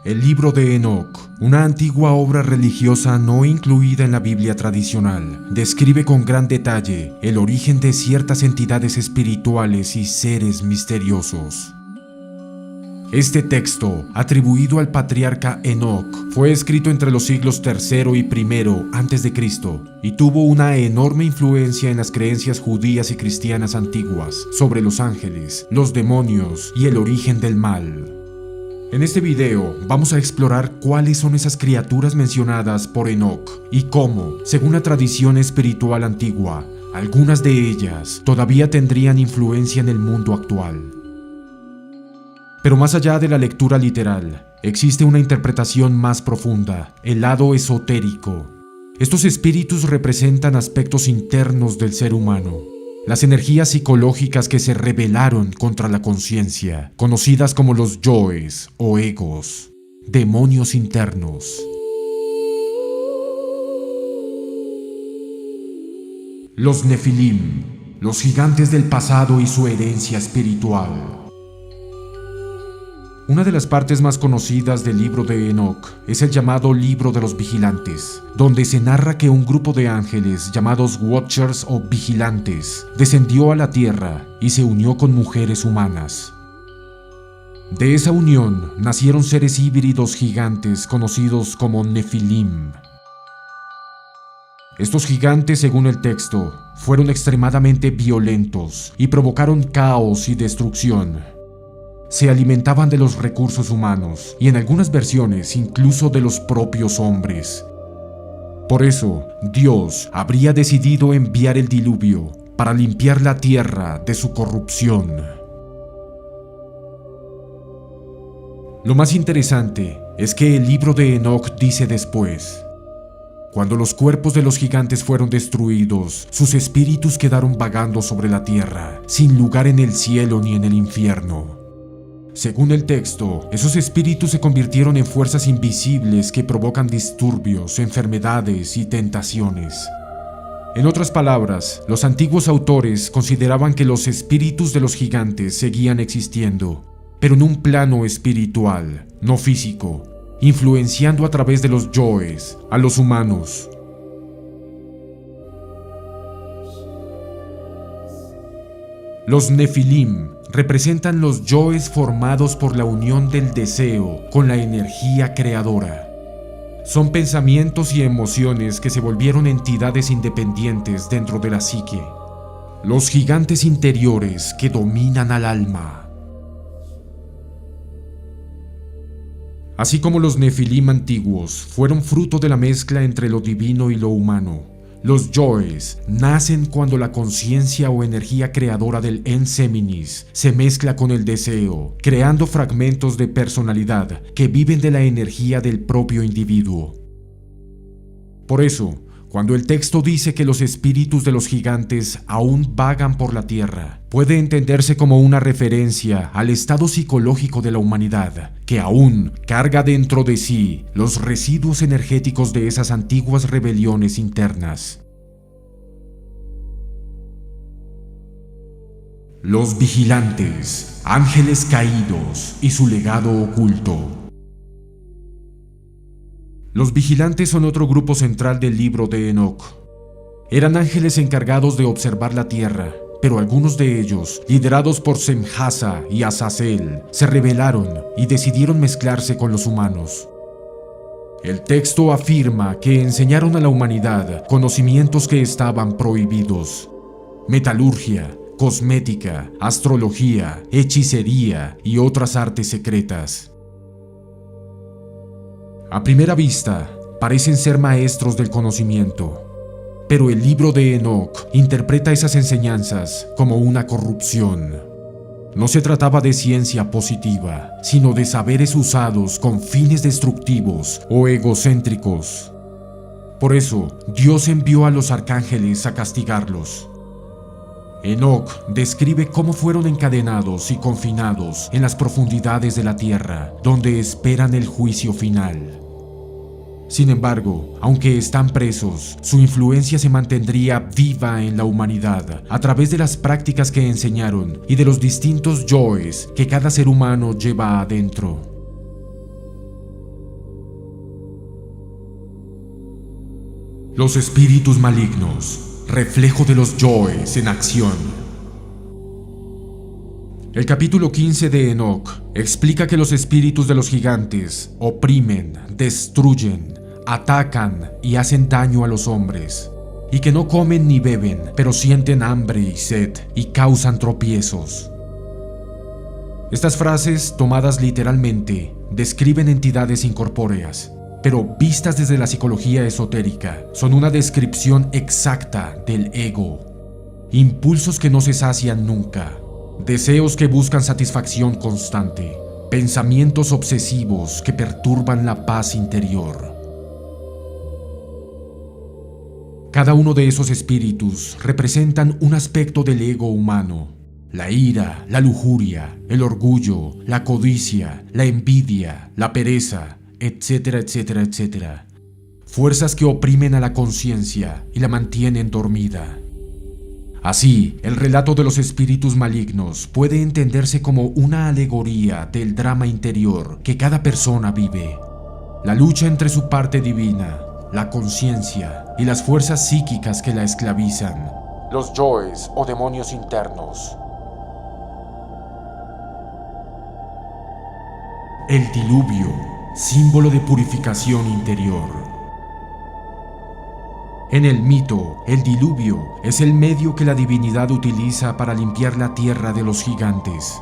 El libro de Enoc, una antigua obra religiosa no incluida en la Biblia tradicional, describe con gran detalle el origen de ciertas entidades espirituales y seres misteriosos. Este texto, atribuido al patriarca Enoc, fue escrito entre los siglos III y I a.C. y tuvo una enorme influencia en las creencias judías y cristianas antiguas sobre los ángeles, los demonios y el origen del mal. En este video vamos a explorar cuáles son esas criaturas mencionadas por Enoc y cómo, según la tradición espiritual antigua, algunas de ellas todavía tendrían influencia en el mundo actual. Pero más allá de la lectura literal, existe una interpretación más profunda, el lado esotérico. Estos espíritus representan aspectos internos del ser humano, las energías psicológicas que se rebelaron contra la conciencia, conocidas como los yoes o egos, demonios internos. Los Nefilim, los gigantes del pasado y su herencia espiritual. Una de las partes más conocidas del libro de Enoc es el llamado Libro de los Vigilantes, donde se narra que un grupo de ángeles llamados Watchers o Vigilantes descendió a la tierra y se unió con mujeres humanas. De esa unión nacieron seres híbridos gigantes conocidos como Nefilim. Estos gigantes, según el texto, fueron extremadamente violentos y provocaron caos y destrucción. Se alimentaban de los recursos humanos y en algunas versiones incluso de los propios hombres. Por eso, Dios habría decidido enviar el diluvio para limpiar la tierra de su corrupción. Lo más interesante es que el libro de Enoc dice después: cuando los cuerpos de los gigantes fueron destruidos, sus espíritus quedaron vagando sobre la tierra, sin lugar en el cielo ni en el infierno. Según el texto, esos espíritus se convirtieron en fuerzas invisibles que provocan disturbios, enfermedades y tentaciones. En otras palabras, los antiguos autores consideraban que los espíritus de los gigantes seguían existiendo, pero en un plano espiritual, no físico, influenciando a través de los yoes a los humanos. Los Nefilim representan los yoes formados por la unión del deseo con la energía creadora. Son pensamientos y emociones que se volvieron entidades independientes dentro de la psique. Los gigantes interiores que dominan al alma. Así como los Nefilim antiguos fueron fruto de la mezcla entre lo divino y lo humano, los yoes nacen cuando la conciencia o energía creadora del Enseminis se mezcla con el deseo, creando fragmentos de personalidad que viven de la energía del propio individuo. Por eso, cuando el texto dice que los espíritus de los gigantes aún vagan por la tierra, puede entenderse como una referencia al estado psicológico de la humanidad, que aún carga dentro de sí los residuos energéticos de esas antiguas rebeliones internas. Los vigilantes, ángeles caídos y su legado oculto. Los vigilantes son otro grupo central del libro de Enoc. Eran ángeles encargados de observar la tierra, pero algunos de ellos, liderados por Semjasa y Azazel, se rebelaron y decidieron mezclarse con los humanos. El texto afirma que enseñaron a la humanidad conocimientos que estaban prohibidos: metalurgia, cosmética, astrología, hechicería y otras artes secretas. A primera vista, parecen ser maestros del conocimiento, pero el libro de Enoc interpreta esas enseñanzas como una corrupción. No se trataba de ciencia positiva, sino de saberes usados con fines destructivos o egocéntricos. Por eso, Dios envió a los arcángeles a castigarlos. Enoc describe cómo fueron encadenados y confinados en las profundidades de la tierra, donde esperan el juicio final. Sin embargo, aunque están presos, su influencia se mantendría viva en la humanidad a través de las prácticas que enseñaron y de los distintos yoes que cada ser humano lleva adentro. Los espíritus malignos, reflejo de los yoes en acción. El capítulo 15 de Enoch explica que los espíritus de los gigantes oprimen, destruyen, atacan y hacen daño a los hombres, y que no comen ni beben, pero sienten hambre y sed y causan tropiezos. Estas frases, tomadas literalmente, describen entidades incorpóreas, pero vistas desde la psicología esotérica, son una descripción exacta del ego. Impulsos que no se sacian nunca, deseos que buscan satisfacción constante, pensamientos obsesivos que perturban la paz interior. Cada uno de esos espíritus representan un aspecto del ego humano: la ira, la lujuria, el orgullo, la codicia, la envidia, la pereza, etcétera, etcétera, etcétera. Fuerzas que oprimen a la conciencia y la mantienen dormida. Así, el relato de los espíritus malignos puede entenderse como una alegoría del drama interior que cada persona vive. La lucha entre su parte divina, la conciencia y las fuerzas psíquicas que la esclavizan. Los yoes o demonios internos. El diluvio, símbolo de purificación interior. En el mito, el diluvio es el medio que la divinidad utiliza para limpiar la tierra de los gigantes.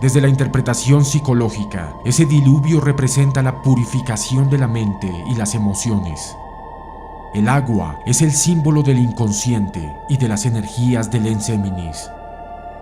Desde la interpretación psicológica, ese diluvio representa la purificación de la mente y las emociones. El agua es el símbolo del inconsciente y de las energías del Enseminis.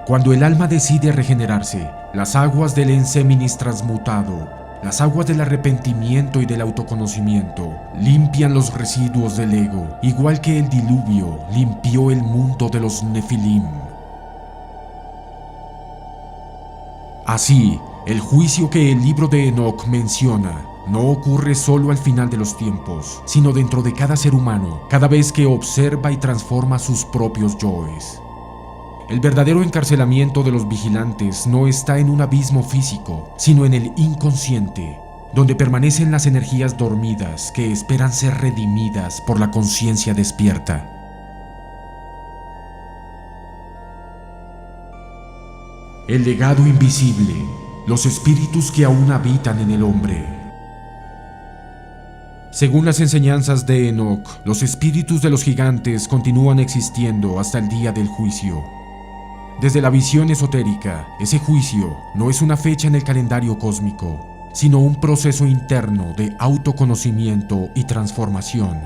Cuando el alma decide regenerarse, las aguas del Enseminis transmutado, las aguas del arrepentimiento y del autoconocimiento, limpian los residuos del ego, igual que el diluvio limpió el mundo de los Nefilim. Así, el juicio que el libro de Enoch menciona no ocurre solo al final de los tiempos, sino dentro de cada ser humano, cada vez que observa y transforma sus propios yoes. El verdadero encarcelamiento de los vigilantes no está en un abismo físico, sino en el inconsciente, donde permanecen las energías dormidas que esperan ser redimidas por la conciencia despierta. El legado invisible, los espíritus que aún habitan en el hombre. Según las enseñanzas de Enoch, los espíritus de los gigantes continúan existiendo hasta el día del juicio. Desde la visión esotérica, ese juicio no es una fecha en el calendario cósmico, sino un proceso interno de autoconocimiento y transformación.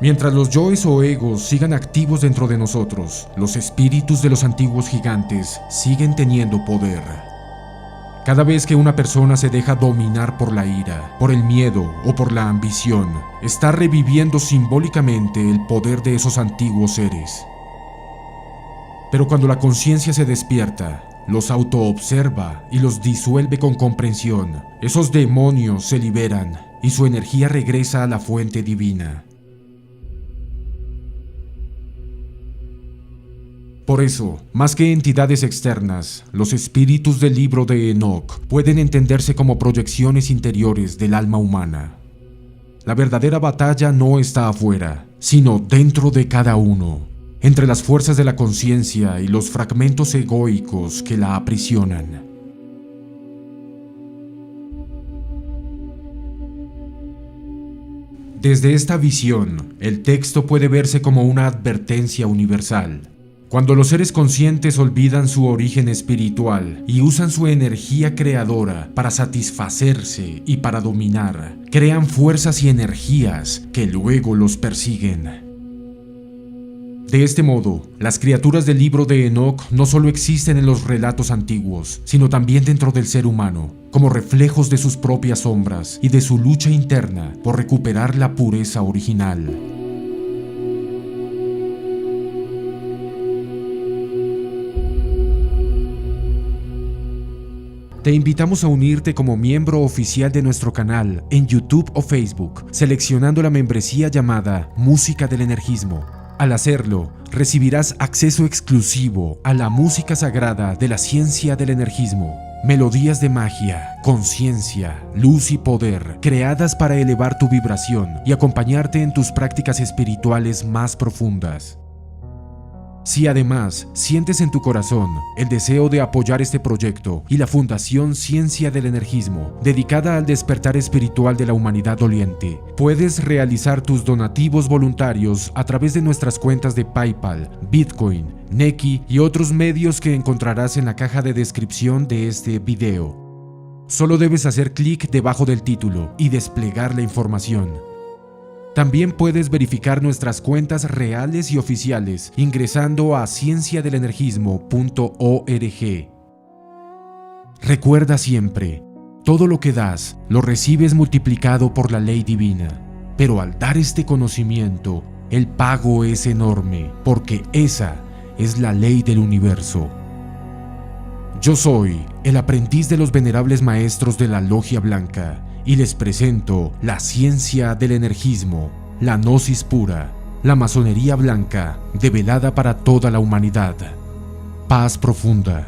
Mientras los yoes o egos sigan activos dentro de nosotros, los espíritus de los antiguos gigantes siguen teniendo poder. Cada vez que una persona se deja dominar por la ira, por el miedo o por la ambición, está reviviendo simbólicamente el poder de esos antiguos seres. Pero cuando la conciencia se despierta, los autoobserva y los disuelve con comprensión, esos demonios se liberan y su energía regresa a la fuente divina. Por eso, más que entidades externas, los espíritus del libro de Enoch pueden entenderse como proyecciones interiores del alma humana. La verdadera batalla no está afuera, sino dentro de cada uno, entre las fuerzas de la conciencia y los fragmentos egoicos que la aprisionan. Desde esta visión, el texto puede verse como una advertencia universal. Cuando los seres conscientes olvidan su origen espiritual y usan su energía creadora para satisfacerse y para dominar, crean fuerzas y energías que luego los persiguen. De este modo, las criaturas del libro de Enoch no solo existen en los relatos antiguos, sino también dentro del ser humano, como reflejos de sus propias sombras y de su lucha interna por recuperar la pureza original. Te invitamos a unirte como miembro oficial de nuestro canal en YouTube o Facebook, seleccionando la membresía llamada Música del Energismo. Al hacerlo, recibirás acceso exclusivo a la música sagrada de la ciencia del energismo, Melodías de magia, conciencia, luz y poder, creadas para elevar tu vibración y acompañarte en tus prácticas espirituales más profundas. Si además sientes en tu corazón el deseo de apoyar este proyecto y la Fundación Ciencia del Energismo, dedicada al despertar espiritual de la humanidad doliente, puedes realizar tus donativos voluntarios a través de nuestras cuentas de PayPal, Bitcoin, Nequi y otros medios que encontrarás en la caja de descripción de este video. Solo debes hacer clic debajo del título y desplegar la información. También puedes verificar nuestras cuentas reales y oficiales ingresando a cienciadelenergismo.org. Recuerda siempre, todo lo que das lo recibes multiplicado por la ley divina, pero al dar este conocimiento, el pago es enorme, porque esa es la ley del universo. Yo soy el aprendiz de los venerables maestros de la Logia Blanca, y les presento la ciencia del energismo, la gnosis pura, la masonería blanca, develada para toda la humanidad. Paz profunda.